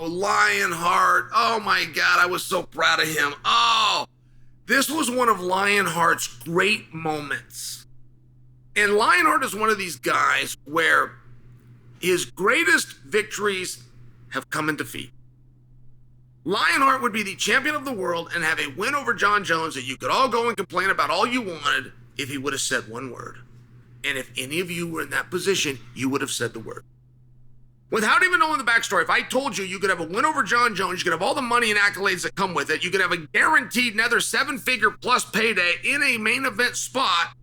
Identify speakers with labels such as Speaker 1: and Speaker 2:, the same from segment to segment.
Speaker 1: Oh, Lionheart. Oh my God, I was so proud of him. Oh, this was one of Lionheart's great moments. And Lionheart is one of these guys where his greatest victories have come in defeat. Lionheart would be the champion of the world and have a win over Jon Jones that you could all go and complain about all you wanted if he would have said one word. And if any of you were in that position, you would have said the word. Without even knowing the backstory, if I told you you could have a win over Jon Jones, you could have all the money and accolades that come with it, you could have a guaranteed another 7-figure plus payday in a main event spot,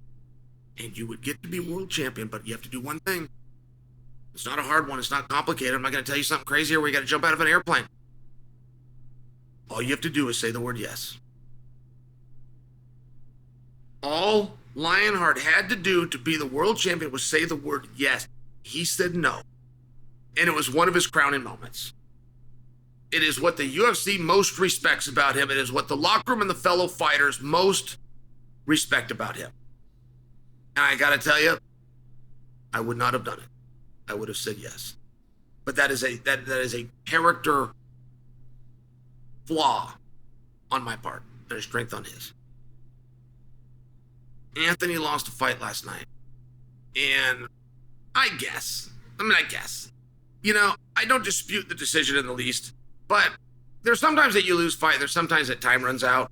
Speaker 1: and you would get to be world champion, but you have to do one thing. It's not a hard one. It's not complicated. I'm not going to tell you something crazy here where you got to jump out of an airplane. All you have to do is say the word yes. All Lionheart had to do to be the world champion was say the word yes. He said no. And it was one of his crowning moments. It is what the UFC most respects about him. It is what the locker room and the fellow fighters most respect about him. And I got to tell you, I would not have done it. I would have said yes. But that is a character flaw on my part and a strength on his. Anthony lost a fight last night. And I guess. You know, I don't dispute the decision in the least, but there's sometimes that you lose fight. There's sometimes that time runs out.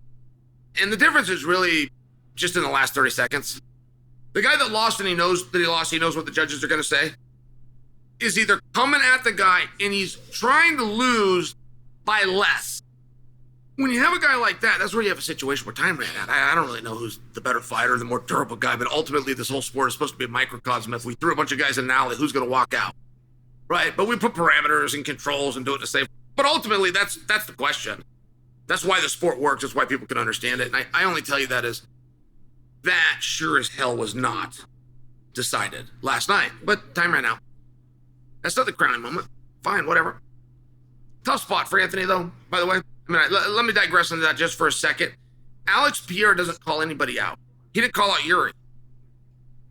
Speaker 1: And the difference is really just in the last 30 seconds. The guy that lost and he knows that he lost, he knows what the judges are going to say, is either coming at the guy and he's trying to lose by less. When you have a guy like that, that's where you have a situation where time ran out. I don't really know who's the better fighter, the more durable guy, but ultimately this whole sport is supposed to be a microcosm. If we threw a bunch of guys in an alley, who's going to walk out? Right? But we put parameters and controls and do it to save. But ultimately, that's the question. That's why the sport works. That's why people can understand it. And I only tell you that as that sure as hell was not decided last night. But time ran out. That's not the crowning moment. Fine, whatever. Tough spot for Anthony, though, by the way. I mean, let me digress into that just for a second. Alex Pierre doesn't call anybody out. He didn't call out Yuri.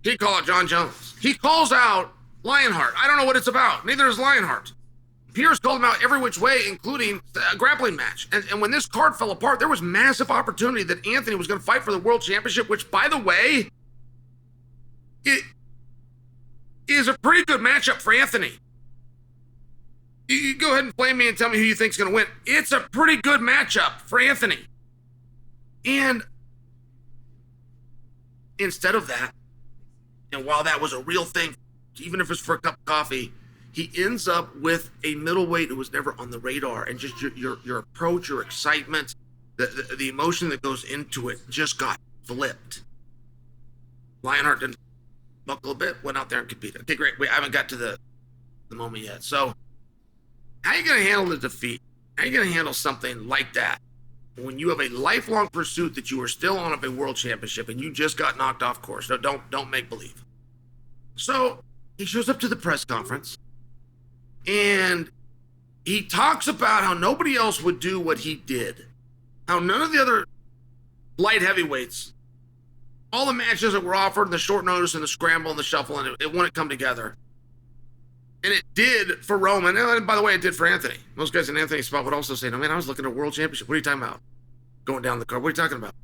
Speaker 1: He didn't call out Jon Jones. He calls out Lionheart. I don't know what it's about. Neither is Lionheart. Pierce called him out every which way, including a grappling match. And when this card fell apart, there was massive opportunity that Anthony was going to fight for the world championship, which, by the way, it is a pretty good matchup for Anthony. You go ahead and flame me and tell me who you think's going to win. It's a pretty good matchup for Anthony. And instead of that, and while that was a real thing, even if it's for a cup of coffee, he ends up with a middleweight who was never on the radar. And just your approach, your excitement, the emotion that goes into it just got flipped. Lionheart didn't buckle a bit, went out there and competed. Okay, great. I haven't got to the moment yet. So how are you going to handle the defeat? How are you going to handle something like that when you have a lifelong pursuit that you are still on of a world championship and you just got knocked off course? No, don't make believe. So he shows up to the press conference and he talks about how nobody else would do what he did. How none of the other light heavyweights, all the matches that were offered in the short notice and the scramble and the shuffle, and it wouldn't come together. And it did for Roman. And by the way, it did for Anthony. Most guys in Anthony's spot would also say, no, man, I was looking at a world championship. What are you talking about? Going down the card. What are you talking about?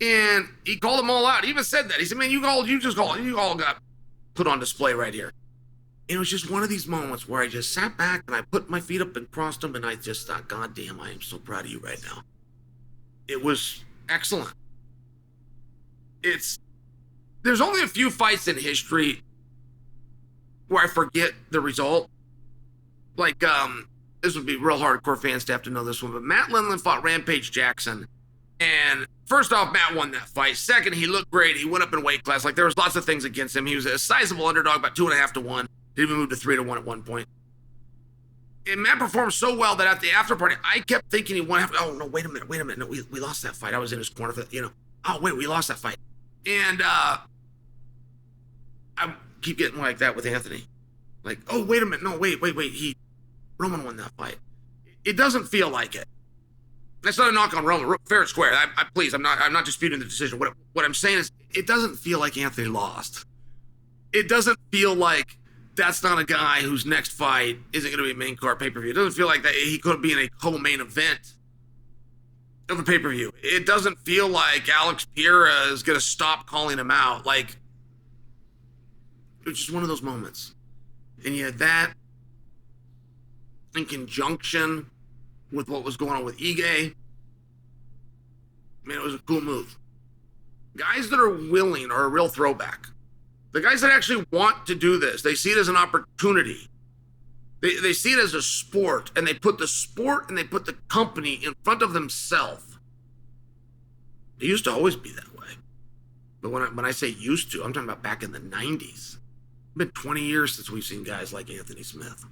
Speaker 1: And he called them all out. He even said that. He said, man, you all got put on display right here. And it was just one of these moments where I just sat back and I put my feet up and crossed them. And I just thought, God damn, I am so proud of you right now. It was excellent. There's only a few fights in history where I forget the result. Like, this would be real hardcore fans to have to know this one, but Matt Lindland fought Rampage Jackson. And first off, Matt won that fight. Second, he looked great. He went up in weight class. Like, there was lots of things against him. He was a sizable underdog, about 2.5 to 1. He even moved to 3 to 1 at one point. And Matt performed so well that at the after party, I kept thinking he won. Oh, no, wait a minute. No, we lost that fight. I was in his corner for that, Oh, wait, we lost that fight. And I keep getting like that with Anthony. Like, oh, wait a minute. No, wait. Roman won that fight. It doesn't feel like it. That's not a knock on Roman. Fair and square. I'm not disputing the decision. What I'm saying is, it doesn't feel like Anthony lost. It doesn't feel like that's not a guy whose next fight isn't going to be a main card pay-per-view. It doesn't feel like that he could be in a co-main event of a pay-per-view. It doesn't feel like Alex Pereira is going to stop calling him out. Like, it was just one of those moments. And you had that in conjunction with what was going on with Ige. Man, it was a cool move. Guys that are willing are a real throwback. The guys that actually want to do this, they see it as an opportunity. They see it as a sport, and they put the sport and they put the company in front of themselves. It used to always be that way. But when I say used to, I'm talking about back in the 90s. It's been 20 years since we've seen guys like Anthony Smith.